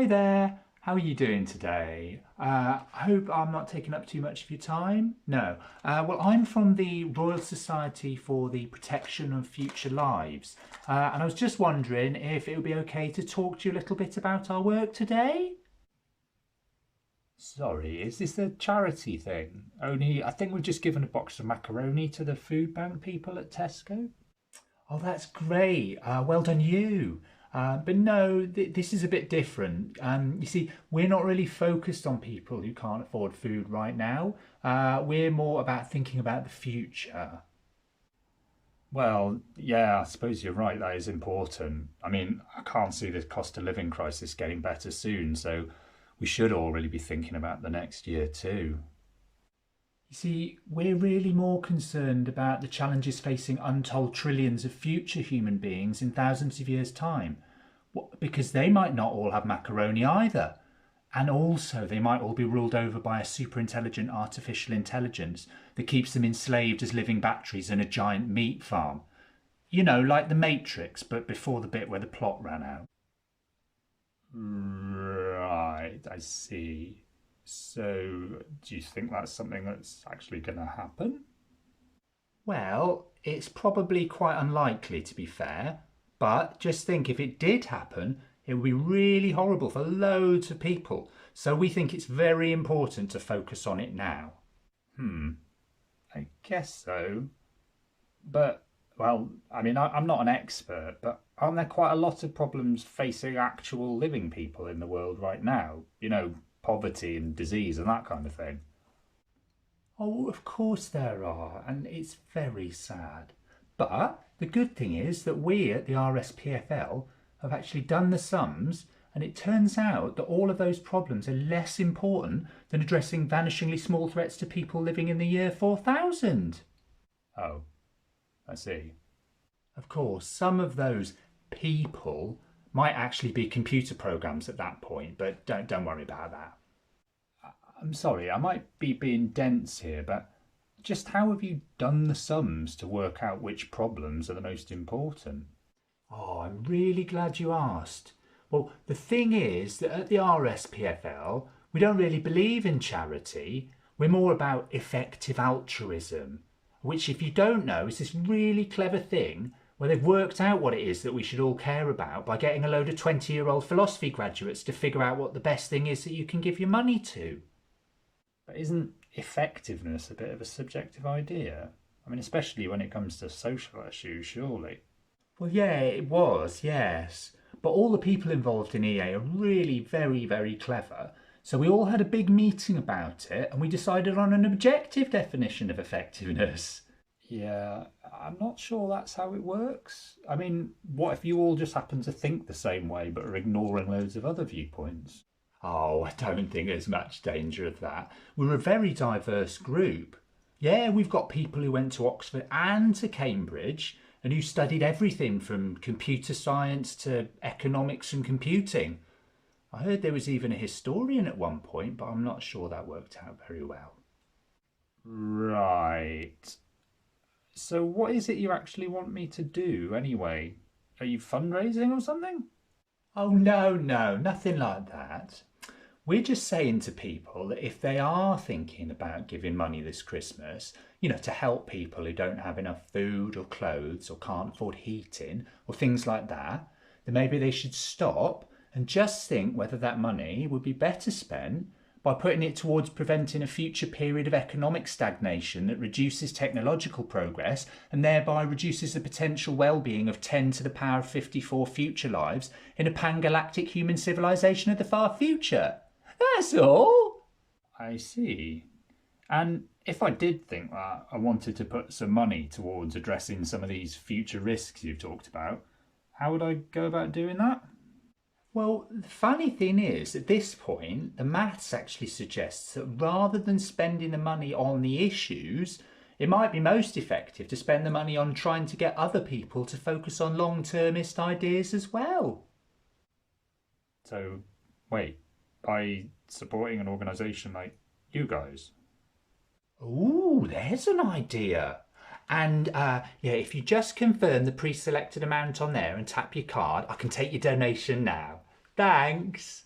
Hi there, how are you doing today? I hope I'm not taking up too much of your time. No. Well, I'm from the Royal Society for the Protection of Future Lives, and I was just wondering if it would be okay to talk to you a little bit about our work today? Sorry, is this a charity thing? Only I think we've just given a box of macaroni to the food bank people at Tesco. Oh, that's great. Well done, you. But no, this is a bit different. You see, we're not really focused on people who can't afford food right now. We're more about thinking about the future. Well, yeah, I suppose you're right. That is important. I mean, I can't see the cost of living crisis getting better soon, so we should all really be thinking about the next year too. You see, we're really more concerned about the challenges facing untold trillions of future human beings in thousands of years' time. Because they might not all have macaroni either. And also, they might all be ruled over by a super intelligent artificial intelligence that keeps them enslaved as living batteries in a giant meat farm. You know, like the Matrix, but before the bit where the plot ran out. Right, I see. So, do you think that's something that's actually going to happen? Well, it's probably quite unlikely to be fair, but just think if it did happen, it would be really horrible for loads of people. So we think it's very important to focus on it now. I guess so. But, well, I mean, I'm not an expert, but aren't there quite a lot of problems facing actual living people in the world right now? You know, poverty and disease and that kind of thing. Oh, of course there are, and it's very sad. But the good thing is that we at the RSPFL have actually done the sums, and it turns out that all of those problems are less important than addressing vanishingly small threats to people living in the year 4000. Oh, I see. Of course, some of those people might actually be computer programs at that point, but don't worry about that. I'm sorry, I might be being dense here, but just how have you done the sums to work out which problems are the most important? Oh, I'm really glad you asked. Well, the thing is that at the RSPFL, we don't really believe in charity. We're more about effective altruism, which, if you don't know, is this really clever thing where they've worked out what it is that we should all care about by getting a load of 20-year-old philosophy graduates to figure out what the best thing is that you can give your money to. But isn't effectiveness a bit of a subjective idea? I mean, especially when it comes to social issues, surely. Well, yeah, it was, yes. But all the people involved in EA are really very, very clever. So we all had a big meeting about it and we decided on an objective definition of effectiveness. Yeah, I'm not sure that's how it works. I mean, what if you all just happen to think the same way but are ignoring loads of other viewpoints? Oh, I don't think there's much danger of that. We're a very diverse group. Yeah, we've got people who went to Oxford and to Cambridge and who studied everything from computer science to economics and computing. I heard there was even a historian at one point, but I'm not sure that worked out very well. Right. So what is it you actually want me to do anyway? Are you fundraising or something? Oh, no, nothing like that. We're just saying to people that if they are thinking about giving money this Christmas, you know, to help people who don't have enough food or clothes or can't afford heating or things like that, then maybe they should stop and just think whether that money would be better spent by putting it towards preventing a future period of economic stagnation that reduces technological progress and thereby reduces the potential well-being of 10 to the power of 54 future lives in a pan-galactic human civilization of the far future. That's all. I see. And if I did think that I wanted to put some money towards addressing some of these future risks you've talked about, how would I go about doing that? Well, the funny thing is, at this point, the maths actually suggests that rather than spending the money on the issues, it might be most effective to spend the money on trying to get other people to focus on long-termist ideas as well. So, wait, by supporting an organisation like you guys? Ooh, there's an idea. And yeah, if you just confirm the pre-selected amount on there and tap your card, I can take your donation now. Thanks.